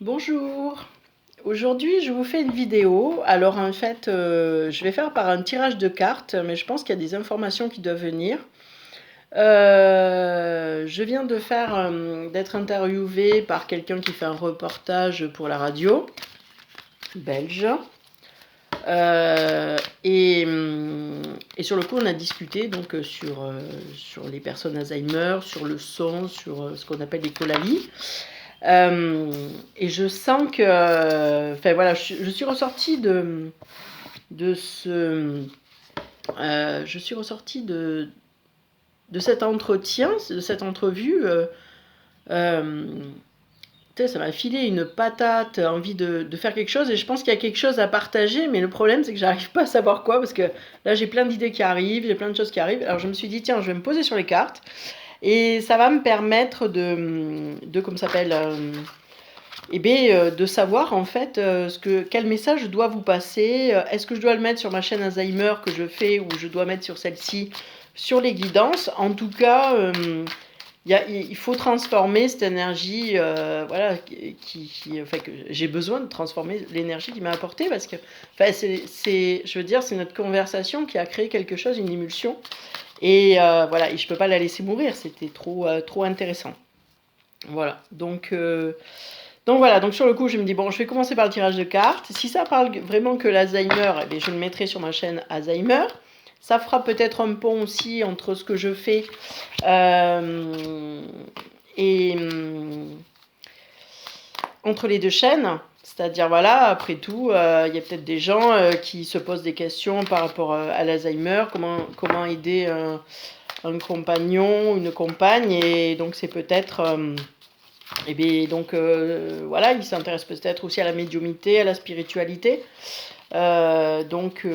Bonjour, aujourd'hui je vous fais une vidéo. Alors en fait, je vais faire par un tirage de cartes, mais je pense qu'il y a des informations qui doivent venir. Je viens d'être interviewée par quelqu'un qui fait un reportage pour la radio belge. Et sur le coup, on a discuté donc sur les personnes Alzheimer, sur le son, sur ce qu'on appelle l'écholalie. Et je sens que, enfin voilà, je suis ressortie de ce, je suis ressortie de cet entretien, de cette entrevue. Euh, Ça m'a filé une patate, envie de faire quelque chose, et je pense qu'il y a quelque chose à partager, mais le problème c'est que j'arrive pas à savoir quoi, parce que là j'ai plein d'idées qui arrivent, j'ai plein de choses qui arrivent. Alors je me suis dit tiens, je vais me poser sur les cartes et ça va me permettre de comment ça s'appelle, de savoir en fait quel message je dois vous passer. Est-ce que je dois le mettre sur ma chaîne Alzheimer que je fais, ou je dois mettre sur celle-ci, sur les guidances. En tout cas, il faut transformer cette énergie, voilà, enfin, que j'ai besoin de transformer l'énergie qui m'a apportée, parce que, enfin, je veux dire, c'est notre conversation qui a créé quelque chose, une émulsion, et voilà, et je peux pas la laisser mourir, c'était trop intéressant. Voilà, donc voilà, donc sur le coup, je me dis, bon, je vais commencer par le tirage de cartes. Si ça parle vraiment que l'Alzheimer, eh je le mettrai sur ma chaîne Alzheimer. Ça fera peut-être un pont aussi entre ce que je fais et entre les deux chaînes. C'est-à-dire, voilà, après tout, il y a peut-être des gens qui se posent des questions par rapport à l'Alzheimer, comment aider un compagnon, une compagne, et donc c'est peut-être... Et bien, donc, voilà, il s'intéresse peut-être aussi à la médiumnité, à la spiritualité. Donc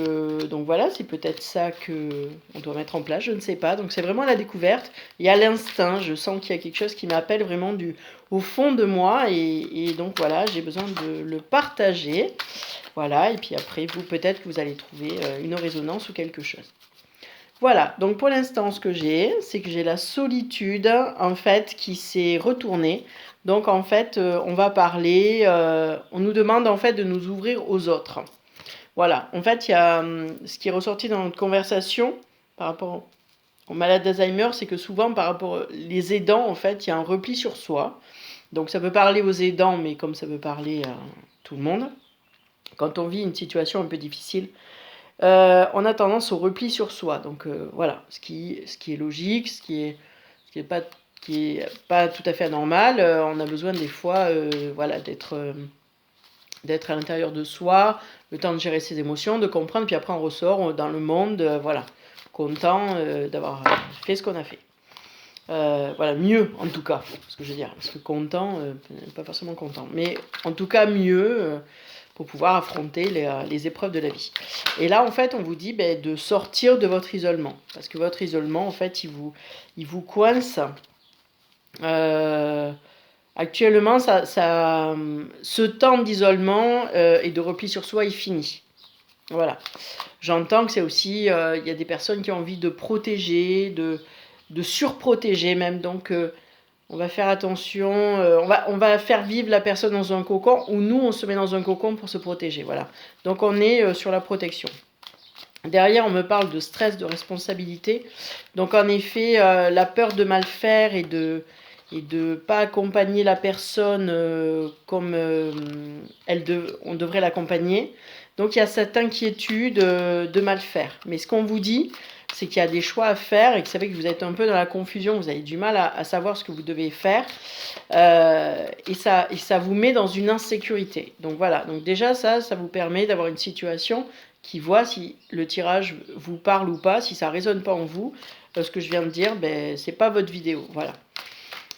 voilà, c'est peut-être ça qu'on doit mettre en place, je ne sais pas. Donc c'est vraiment la découverte. Et à l'instinct, je sens qu'il y a quelque chose qui m'appelle vraiment au fond de moi. Et donc voilà, j'ai besoin de le partager. Voilà, et puis après, vous, peut-être que vous allez trouver une résonance ou quelque chose. Voilà, donc pour l'instant, ce que j'ai, c'est que j'ai la solitude, en fait, qui s'est retournée. Donc en fait, on va parler, on nous demande en fait de nous ouvrir aux autres. Voilà, en fait, il y a ce qui est ressorti dans notre conversation par rapport aux malades d'Alzheimer, c'est que souvent, par rapport aux aidants, en fait, il y a un repli sur soi. Donc ça peut parler aux aidants, mais comme ça peut parler à tout le monde. Quand on vit une situation un peu difficile, on a tendance au repli sur soi. Donc voilà, ce qui est logique, ce qui est pas tout à fait anormal. On a besoin des fois, voilà, d'être à l'intérieur de soi, le temps de gérer ses émotions, de comprendre, puis après on ressort dans le monde, voilà, content d'avoir fait ce qu'on a fait. Voilà, mieux en tout cas, ce que je veux dire, parce que content, pas forcément content, mais en tout cas mieux pour pouvoir affronter les épreuves de la vie. Et là, en fait, on vous dit de sortir de votre isolement, parce que votre isolement, en fait, il vous coince. Actuellement, ce temps d'isolement et de repli sur soi est fini. Voilà. J'entends que c'est aussi, il y a des personnes qui ont envie de protéger, de surprotéger même. Donc, on va faire attention. On va faire vivre la personne dans un cocon, ou nous, on se met dans un cocon pour se protéger. Voilà. Donc, on est sur la protection. Derrière, on me parle de stress, de responsabilité. Donc, en effet, la peur de mal faire et de pas accompagner la personne comme on devrait l'accompagner. Donc il y a cette inquiétude de mal faire. Mais ce qu'on vous dit, c'est qu'il y a des choix à faire, et que vous savez que vous êtes un peu dans la confusion, vous avez du mal à savoir ce que vous devez faire, et ça vous met dans une insécurité. Donc voilà, donc déjà ça vous permet d'avoir une situation qui voit si le tirage vous parle ou pas, si ça ne résonne pas en vous. Ce que je viens de dire, c'est pas votre vidéo, voilà.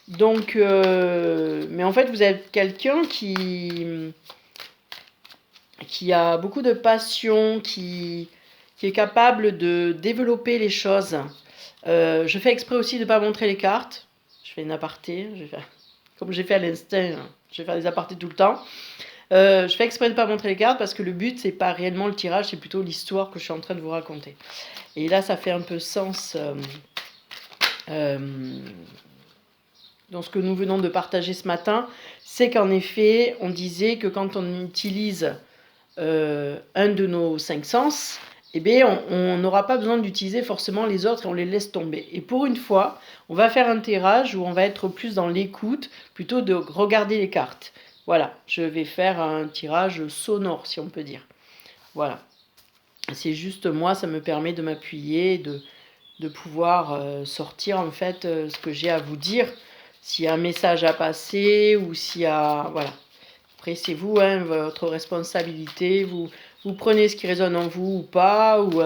Donc, mais en fait, vous êtes quelqu'un qui a beaucoup de passion, qui est capable de développer les choses. Je fais exprès aussi de ne pas montrer les cartes. Je fais une aparté, comme j'ai fait à l'instinct, je vais faire des apartés tout le temps. Je fais exprès de ne pas montrer les cartes, parce que le but, c'est pas réellement le tirage, c'est plutôt l'histoire que je suis en train de vous raconter. Et là, ça fait un peu sens. dans ce que nous venons de partager ce matin, c'est qu'en effet, on disait que quand on utilise un de nos 5 sens, eh bien, on n'aura pas besoin d'utiliser forcément les autres et on les laisse tomber. Et pour une fois, on va faire un tirage où on va être plus dans l'écoute, plutôt de regarder les cartes. Voilà, je vais faire un tirage sonore, si on peut dire. Voilà. C'est juste moi, ça me permet de m'appuyer, de pouvoir sortir en fait ce que j'ai à vous dire. S'il y a un message à passer ou s'il y a... Voilà. Après, c'est vous, hein, votre responsabilité. Vous prenez ce qui résonne en vous ou pas. Ou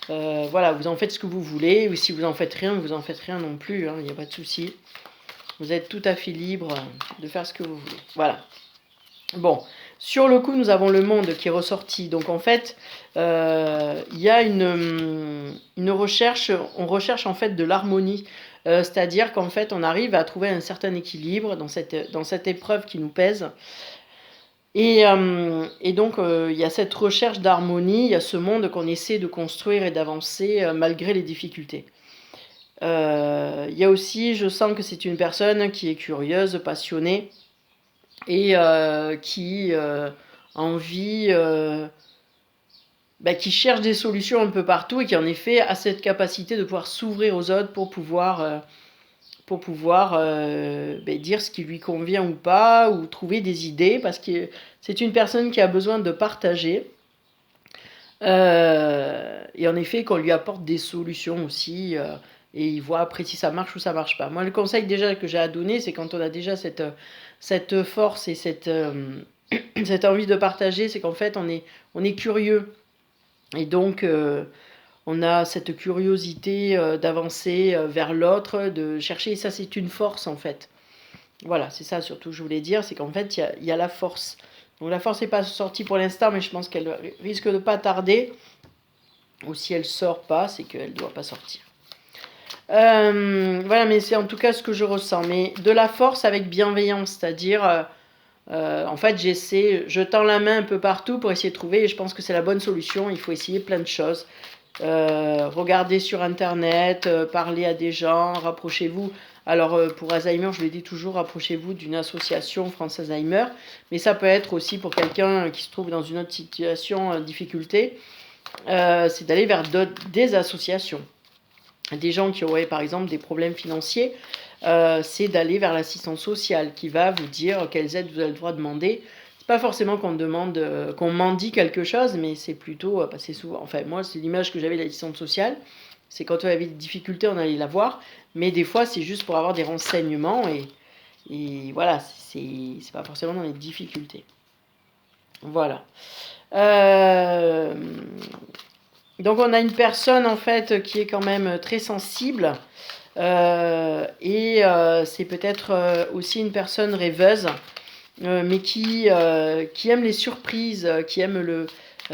voilà, vous en faites ce que vous voulez. Ou si vous en faites rien, vous en faites rien non plus. Il n'y a pas de souci. Vous êtes tout à fait libre de faire ce que vous voulez. Voilà. Bon, sur le coup, nous avons le monde qui est ressorti. Donc en fait, il y a une recherche, on recherche en fait de l'harmonie. C'est-à-dire qu'en fait, on arrive à trouver un certain équilibre dans cette épreuve qui nous pèse. Et donc, il y a cette recherche d'harmonie, il y a ce monde qu'on essaie de construire et d'avancer malgré les difficultés. Il y a aussi, je sens que c'est une personne qui est curieuse, passionnée, et qui a envie, qui cherche des solutions un peu partout et qui en effet a cette capacité de pouvoir s'ouvrir aux autres pour pouvoir dire ce qui lui convient ou pas, ou trouver des idées, parce que c'est une personne qui a besoin de partager. Et en effet, qu'on lui apporte des solutions aussi, et il voit après si ça marche ou ça marche pas. Moi, le conseil déjà que j'ai à donner, c'est quand on a déjà cette force et cette envie de partager, c'est qu'en fait, on est curieux. Et donc, on a cette curiosité d'avancer vers l'autre, de chercher, et ça c'est une force en fait. Voilà, c'est ça surtout que je voulais dire, c'est qu'en fait il y a la force. Donc la force n'est pas sortie pour l'instant, mais je pense qu'elle risque de pas tarder. Ou si elle sort pas, c'est qu'elle ne doit pas sortir. Voilà, mais c'est en tout cas ce que je ressens. Mais de la force avec bienveillance, c'est-à-dire... en fait, je tends la main un peu partout pour essayer de trouver, et je pense que c'est la bonne solution. Il faut essayer plein de choses. Regardez sur internet, parlez à des gens, rapprochez-vous. Alors pour Alzheimer, je le dis toujours, rapprochez-vous d'une association France Alzheimer, mais ça peut être aussi pour quelqu'un qui se trouve dans une autre situation, difficulté, c'est d'aller vers des associations. Des gens qui auraient par exemple des problèmes financiers, c'est d'aller vers l'assistance sociale qui va vous dire quelles aides vous avez le droit de demander. C'est pas forcément qu'on demande, qu'on mendie quelque chose, mais c'est plutôt, c'est souvent, enfin moi c'est l'image que j'avais de l'assistante sociale, c'est quand on avait des difficultés on allait la voir, mais des fois c'est juste pour avoir des renseignements et voilà, c'est pas forcément dans les difficultés. Voilà. Donc on a une personne en fait qui est quand même très sensible. C'est peut-être aussi une personne rêveuse, mais qui aime les surprises, qui aime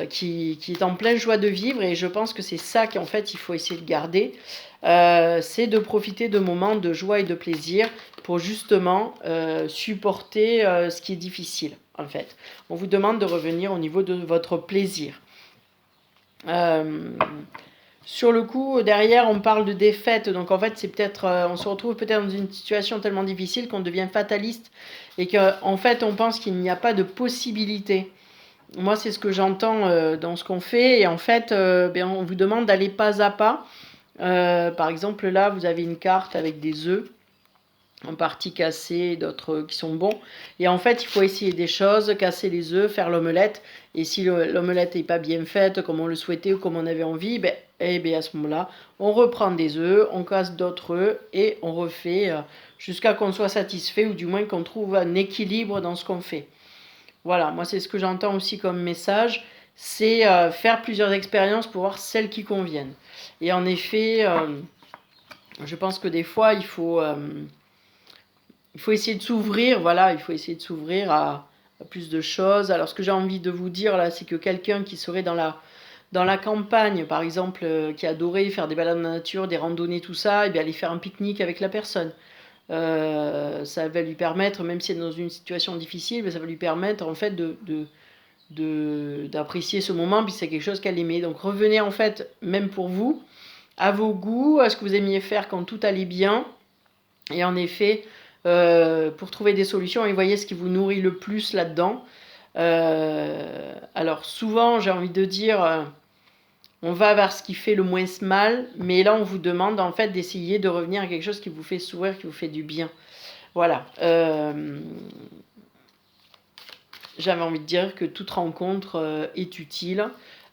qui est en pleine joie de vivre, et je pense que c'est ça qu'en fait il faut essayer de garder, c'est de profiter de moments de joie et de plaisir pour justement supporter ce qui est difficile en fait. On vous demande de revenir au niveau de votre plaisir. Sur le coup, derrière, on parle de défaite. Donc, en fait, c'est peut-être, on se retrouve peut-être dans une situation tellement difficile qu'on devient fataliste et qu'en fait, on pense qu'il n'y a pas de possibilité. Moi, c'est ce que j'entends dans ce qu'on fait. Et en fait, on vous demande d'aller pas à pas. Par exemple, là, vous avez une carte avec des œufs, en partie cassés, d'autres qui sont bons. Et en fait, il faut essayer des choses, casser les œufs, faire l'omelette. Et si l'omelette n'est pas bien faite, comme on le souhaitait ou comme on avait envie, à ce moment-là, on reprend des œufs, on casse d'autres œufs et on refait jusqu'à qu'on soit satisfait, ou du moins qu'on trouve un équilibre dans ce qu'on fait. Voilà, moi c'est ce que j'entends aussi comme message, c'est faire plusieurs expériences pour voir celles qui conviennent. Et en effet, je pense que des fois, il faut essayer de s'ouvrir, voilà, il faut essayer de s'ouvrir à plus de choses. Alors ce que j'ai envie de vous dire là, c'est que quelqu'un qui serait dans la campagne, par exemple, qui adorait faire des balades dans la nature, des randonnées, tout ça, et bien aller faire un pique-nique avec la personne. Ça va lui permettre, même si elle est dans une situation difficile, ça va lui permettre en fait d'apprécier ce moment, puis c'est quelque chose qu'elle aimait. Donc revenez en fait, même pour vous, à vos goûts, à ce que vous aimiez faire quand tout allait bien. Et en effet, pour trouver des solutions et voyez ce qui vous nourrit le plus là-dedans. Alors souvent, j'ai envie de dire, on va vers ce qui fait le moins mal, mais là, on vous demande en fait d'essayer de revenir à quelque chose qui vous fait sourire, qui vous fait du bien. Voilà. J'avais envie de dire que toute rencontre est utile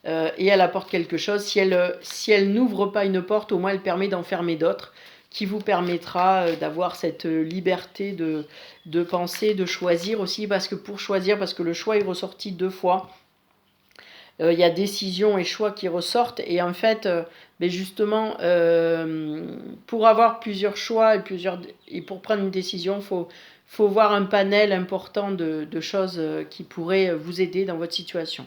et elle apporte quelque chose. Si elle n'ouvre pas une porte, au moins elle permet d'en fermer d'autres, qui vous permettra d'avoir cette liberté de penser, de choisir aussi, parce que le choix est ressorti 2 fois. Il y a décision et choix qui ressortent, et en fait, justement, pour avoir plusieurs choix et pour prendre une décision, faut voir un panel important de choses qui pourraient vous aider dans votre situation.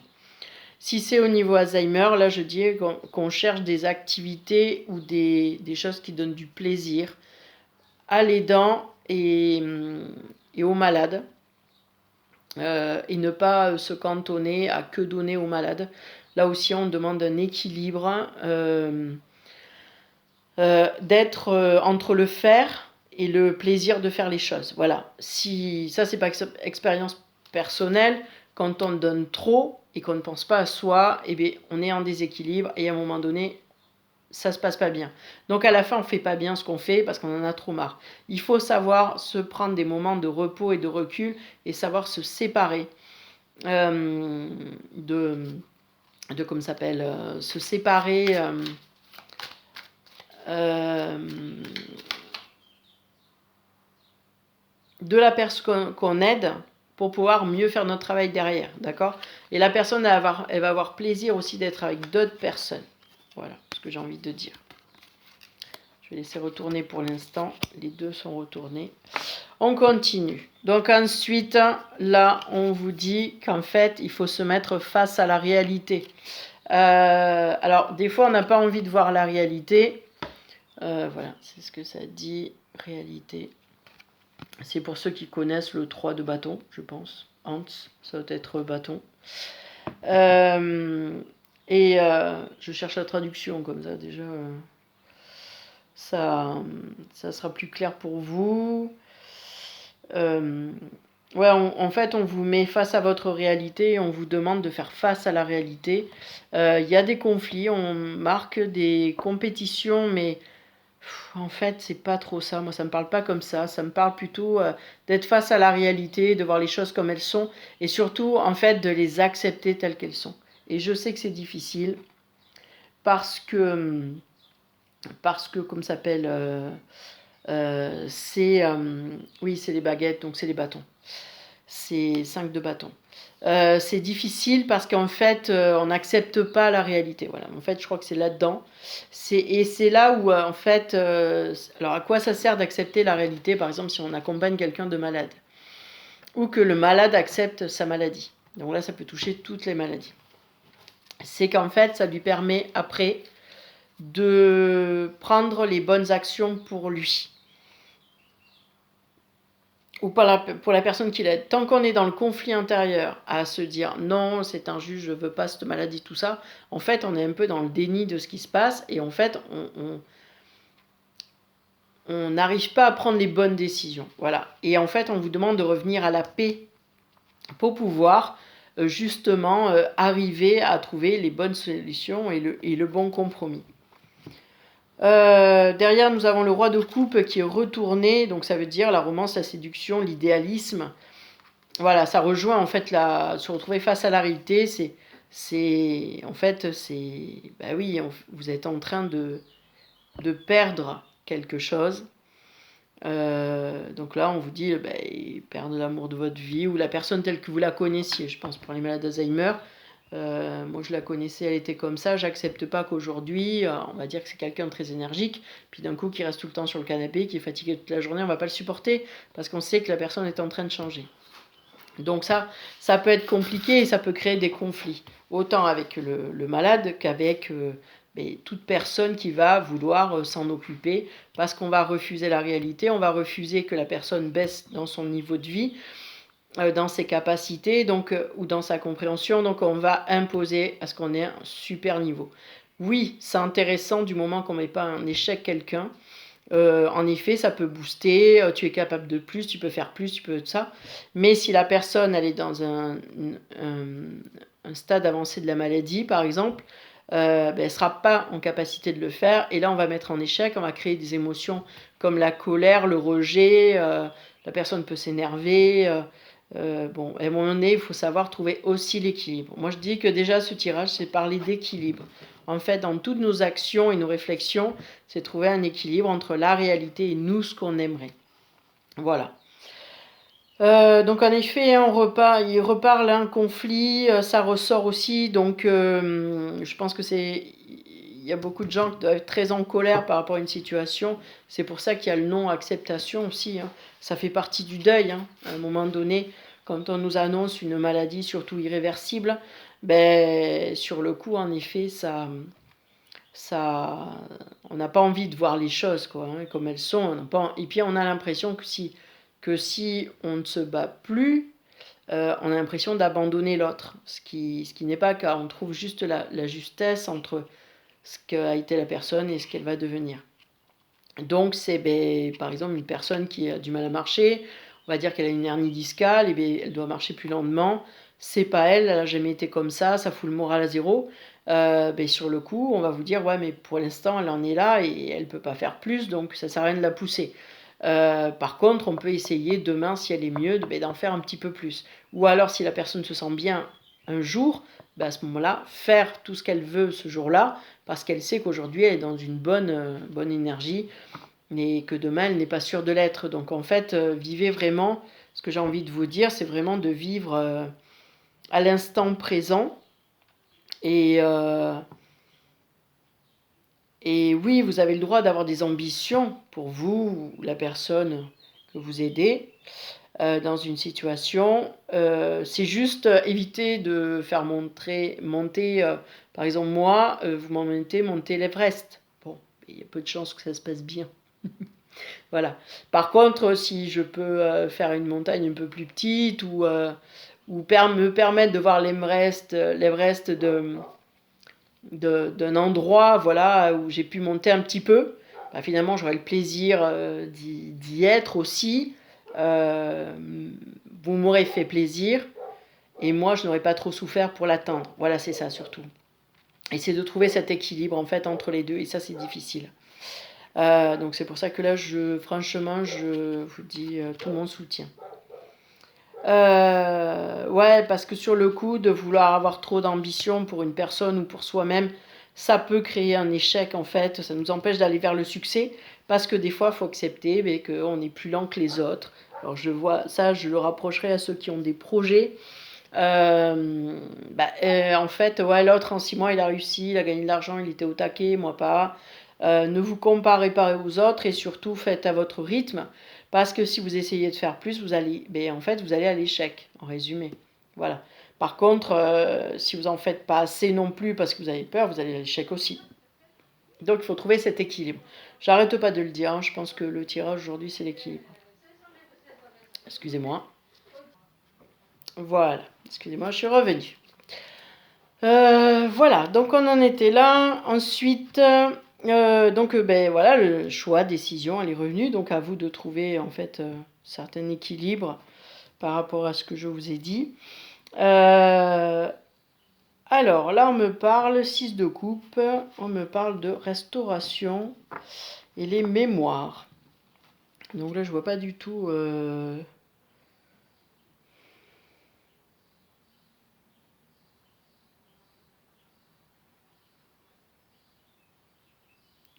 Si c'est au niveau Alzheimer, là je dis qu'on cherche des activités ou des choses qui donnent du plaisir à l'aidant et aux malades. Et ne pas se cantonner à que donner aux malades. Là aussi, on demande un équilibre d'être entre le faire et le plaisir de faire les choses. Voilà. Si ça, c'est pas expérience personnelle, quand on donne trop et qu'on ne pense pas à soi, eh bien, on est en déséquilibre et à un moment donné, ça se passe pas bien. Donc à la fin, on fait pas bien ce qu'on fait parce qu'on en a trop marre. Il faut savoir se prendre des moments de repos et de recul et savoir se séparer de comment ça s'appelle, se séparer de la personne qu'on aide pour pouvoir mieux faire notre travail derrière, d'accord? Et la personne, elle va avoir plaisir aussi d'être avec d'autres personnes. Voilà ce que j'ai envie de dire. Je vais laisser retourner pour l'instant. Les deux sont retournés. On continue. Donc ensuite, là, on vous dit qu'en fait, il faut se mettre face à la réalité. Alors, des fois, on n'a pas envie de voir la réalité. Voilà, c'est ce que ça dit, réalité. C'est pour ceux qui connaissent le 3 de bâton, je pense. Hans, ça doit être bâton. Je cherche la traduction, comme ça, déjà... ça sera plus clair pour vous. Ouais, en fait, on vous met face à votre réalité et on vous demande de faire face à la réalité. Il y a des conflits, on marque des compétitions, mais en fait, c'est pas trop ça. Moi, ça me parle pas comme ça. Ça me parle plutôt d'être face à la réalité, de voir les choses comme elles sont et surtout, en fait, de les accepter telles qu'elles sont. Et je sais que c'est difficile parce que comme ça s'appelle, oui, c'est les baguettes, donc c'est les bâtons. C'est 5 de bâtons. C'est difficile parce qu'en fait, on n'accepte pas la réalité. Voilà. En fait, je crois que c'est là-dedans. Et c'est là où, en fait, alors à quoi ça sert d'accepter la réalité, par exemple, si on accompagne quelqu'un de malade ou que le malade accepte sa maladie. Donc là, ça peut toucher toutes les maladies. C'est qu'en fait, ça lui permet après de prendre les bonnes actions pour lui. Ou pour la personne qui l'aide. Tant qu'on est dans le conflit intérieur, à se dire non, c'est injuste, je veux pas cette maladie, tout ça, en fait, on est un peu dans le déni de ce qui se passe et en fait, on n'arrive pas à prendre les bonnes décisions. Voilà. Et en fait, on vous demande de revenir à la paix pour pouvoir justement arriver à trouver les bonnes solutions et le bon compromis. Derrière, nous avons le roi de coupe qui est retourné, donc ça veut dire la romance, la séduction, l'idéalisme. Voilà, ça rejoint en fait se retrouver face à la réalité. En fait, bah oui, vous êtes en train de perdre quelque chose. Donc là, on vous dit, perdre l'amour de votre vie ou la personne telle que vous la connaissiez. Je pense pour les malades d'Alzheimer. Moi je la connaissais, elle était comme ça, j'accepte pas qu'aujourd'hui, on va dire que c'est quelqu'un de très énergique, puis d'un coup qui reste tout le temps sur le canapé, qui est fatigué toute la journée, on va pas le supporter, parce qu'on sait que la personne est en train de changer. Donc ça peut être compliqué et ça peut créer des conflits, autant avec le malade qu'avec toute personne qui va vouloir s'en occuper, parce qu'on va refuser la réalité, on va refuser que la personne baisse dans son niveau de vie, dans ses capacités ou dans sa compréhension, donc on va imposer à ce qu'on ait un super niveau. Oui, c'est intéressant du moment qu'on ne met pas en échec quelqu'un, En effet, ça peut booster, tu es capable de plus, tu peux faire plus, tu peux ça. Mais si la personne, elle est dans un stade avancé de la maladie, par exemple, elle ne sera pas en capacité de le faire. Et là, on va mettre en échec, on va créer des émotions comme la colère, le rejet, la personne peut s'énerver. Bon, à un moment donné, il faut savoir trouver aussi l'équilibre. Moi, je dis que déjà, ce tirage, c'est parler d'équilibre. En fait, dans toutes nos actions et nos réflexions, c'est trouver un équilibre entre la réalité et nous, ce qu'on aimerait. Voilà. Donc en effet, il reparle un conflit, ça ressort aussi. Donc je pense que il y a beaucoup de gens qui doivent être très en colère par rapport à une situation. C'est pour ça qu'il y a le non-acceptation aussi. Hein. Ça fait partie du deuil. Hein. À un moment donné, quand on nous annonce une maladie, surtout irréversible, ben, sur le coup, en effet, on n'a pas envie de voir les choses quoi, hein, comme elles sont. Et puis on a l'impression que si on ne se bat plus, on a l'impression d'abandonner l'autre, ce qui n'est pas le cas. On trouve juste la justesse entre ce qu'a été la personne et ce qu'elle va devenir. Donc c'est par exemple une personne qui a du mal à marcher, on va dire qu'elle a une hernie discale, et bien, elle doit marcher plus lentement. C'est pas elle n'a jamais été comme ça fout le moral à zéro. Sur le coup, on va vous dire ouais, mais pour l'instant, elle en est là et elle peut pas faire plus, donc ça sert à rien de la pousser. Par contre, on peut essayer demain, si elle est mieux, d'en faire un petit peu plus. Ou alors, si la personne se sent bien un jour, à ce moment-là, faire tout ce qu'elle veut ce jour-là, parce qu'elle sait qu'aujourd'hui, elle est dans une bonne énergie, mais que demain, elle n'est pas sûre de l'être. Donc, en fait, vivez vraiment, ce que j'ai envie de vous dire, c'est vraiment de vivre à l'instant présent. Et oui, vous avez le droit d'avoir des ambitions pour vous ou la personne que vous aidez dans une situation. C'est juste éviter de faire monter par exemple moi, vous m'emmenez monter l'Everest. Bon, il y a peu de chances que ça se passe bien. Voilà. Par contre, si je peux faire une montagne un peu plus petite ou me permettre de voir l'Everest d'un endroit voilà, où j'ai pu monter un petit peu, finalement j'aurai le plaisir d'y être aussi. Vous m'aurez fait plaisir et moi je n'aurais pas trop souffert pour l'atteindre. Voilà, c'est ça surtout. Et c'est de trouver cet équilibre en fait entre les deux, et ça c'est difficile. Donc c'est pour ça que là, franchement, je vous dis tout mon soutien. Ouais, parce que sur le coup, de vouloir avoir trop d'ambition pour une personne ou pour soi-même, ça peut créer un échec en fait, ça nous empêche d'aller vers le succès, parce que des fois, il faut accepter qu'on est plus lent que les autres. Alors je vois ça, je le rapprocherai à ceux qui ont des projets. En fait, ouais, l'autre en 6 mois, il a réussi, il a gagné de l'argent, il était au taquet, moi pas. Ne vous comparez pas aux autres et surtout faites à votre rythme, parce que si vous essayez de faire plus, vous allez à l'échec, en résumé. Voilà. Par contre, si vous en faites pas assez non plus parce que vous avez peur, vous allez à l'échec aussi. Donc il faut trouver cet équilibre. J'arrête pas de le dire, hein, je pense que le tirage aujourd'hui c'est l'équilibre. Excusez-moi. Voilà, excusez-moi, je suis revenue. Voilà, donc on en était là. Ensuite, voilà, le choix, décision, elle est revenue. Donc à vous de trouver en fait certain équilibre par rapport à ce que je vous ai dit. Alors là, on me parle 6 de coupe, on me parle de restauration et les mémoires. Donc là, je vois pas du tout.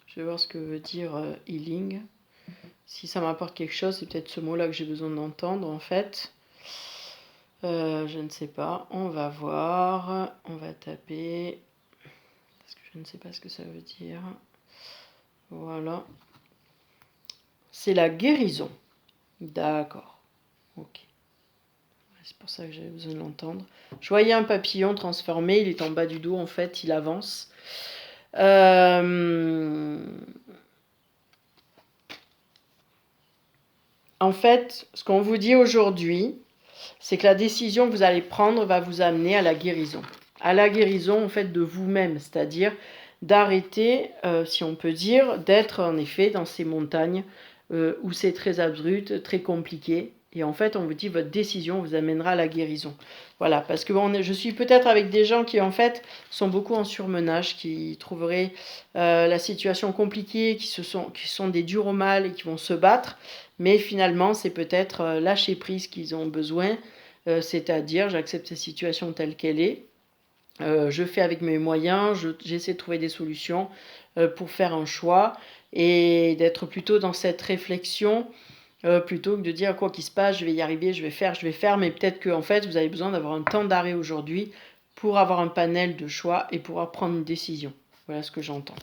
Je vais voir ce que veut dire healing. Si ça m'apporte quelque chose, c'est peut-être ce mot-là que j'ai besoin d'entendre en fait. Je ne sais pas. On va voir. On va taper. Parce que je ne sais pas ce que ça veut dire. Voilà. C'est la guérison. D'accord. Ok. C'est pour ça que j'avais besoin de l'entendre. Je voyais un papillon transformé. Il est en bas du dos en fait. Il avance. En fait, ce qu'on vous dit aujourd'hui, c'est que la décision que vous allez prendre va vous amener à la guérison. À la guérison, en fait, de vous-même, c'est-à-dire d'arrêter, si on peut dire, d'être en effet dans ces montagnes où c'est très abrupt, très compliqué. Et en fait, on vous dit, votre décision vous amènera à la guérison. Voilà, parce que je suis peut-être avec des gens qui, en fait, sont beaucoup en surmenage, qui trouveraient la situation compliquée, qui sont des durs au mal et qui vont se battre. Mais finalement, c'est peut-être lâcher prise qu'ils ont besoin, c'est-à-dire, j'accepte cette situation telle qu'elle est. Je fais avec mes moyens, j'essaie de trouver des solutions pour faire un choix et d'être plutôt dans cette réflexion plutôt que de dire quoi qu'il se passe, je vais y arriver, je vais faire, mais peut-être que en fait vous avez besoin d'avoir un temps d'arrêt aujourd'hui pour avoir un panel de choix et pouvoir prendre une décision. Voilà ce que j'entends.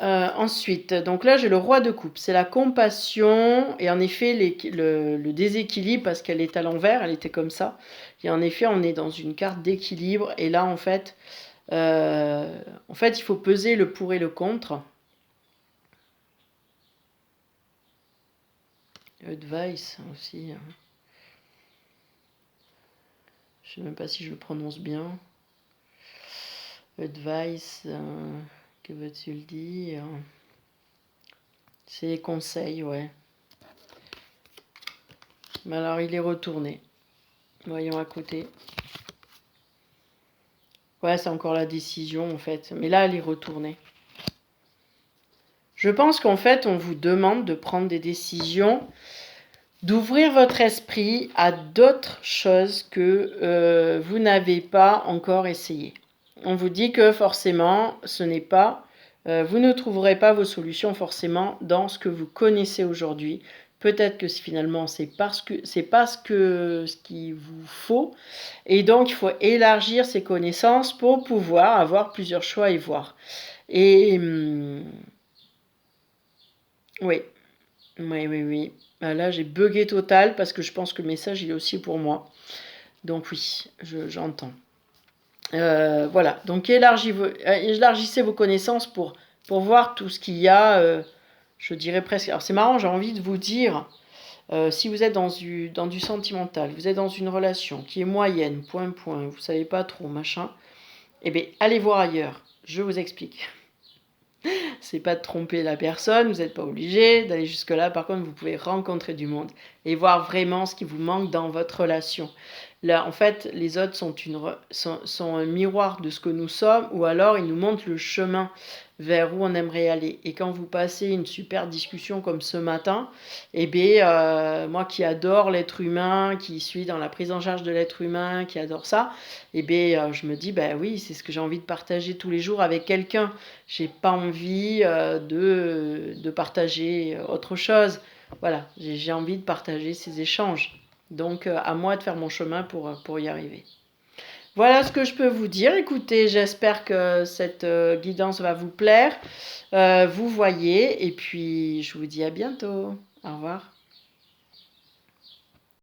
Ensuite, donc là j'ai le roi de coupe, c'est la compassion et en effet le déséquilibre parce qu'elle est à l'envers, elle était comme ça. Et en effet on est dans une carte d'équilibre et là en fait il faut peser le pour et le contre. Advice aussi. Je sais même pas si je le prononce bien. Advice, que veux-tu le dire? C'est les conseils, ouais. Mais alors il est retourné. Voyons à côté. Ouais, c'est encore la décision en fait. Mais là, elle est retournée. Je pense qu'en fait, on vous demande de prendre des décisions, d'ouvrir votre esprit à d'autres choses que vous n'avez pas encore essayé. On vous dit que forcément, ce n'est pas, vous ne trouverez pas vos solutions forcément dans ce que vous connaissez aujourd'hui. Peut-être que finalement, c'est pas ce qu'il vous faut. Et donc, il faut élargir ses connaissances pour pouvoir avoir plusieurs choix et voir. Et oui, oui. Là, j'ai bugué total parce que je pense que le message, il est aussi pour moi. Donc oui, j'entends. Voilà, donc élargissez vos connaissances pour voir tout ce qu'il y a, je dirais presque. Alors c'est marrant, j'ai envie de vous dire, si vous êtes dans du sentimental, vous êtes dans une relation qui est moyenne, point, vous savez pas trop, machin, eh bien allez voir ailleurs, je vous explique. C'est pas de tromper la personne, vous n'êtes pas obligé d'aller jusque-là. Par contre, vous pouvez rencontrer du monde et voir vraiment ce qui vous manque dans votre relation. Là, en fait, les autres sont un miroir de ce que nous sommes, ou alors ils nous montrent le chemin vers où on aimerait aller. Et quand vous passez une super discussion comme ce matin, eh bien, moi qui adore l'être humain, qui suis dans la prise en charge de l'être humain, qui adore ça, eh bien, je me dis, ben oui, c'est ce que j'ai envie de partager tous les jours avec quelqu'un. J'ai pas envie de partager autre chose. Voilà, j'ai envie de partager ces échanges. Donc, à moi de faire mon chemin pour y arriver. Voilà ce que je peux vous dire. Écoutez, j'espère que cette guidance va vous plaire. Vous voyez, et puis je vous dis à bientôt. Au revoir.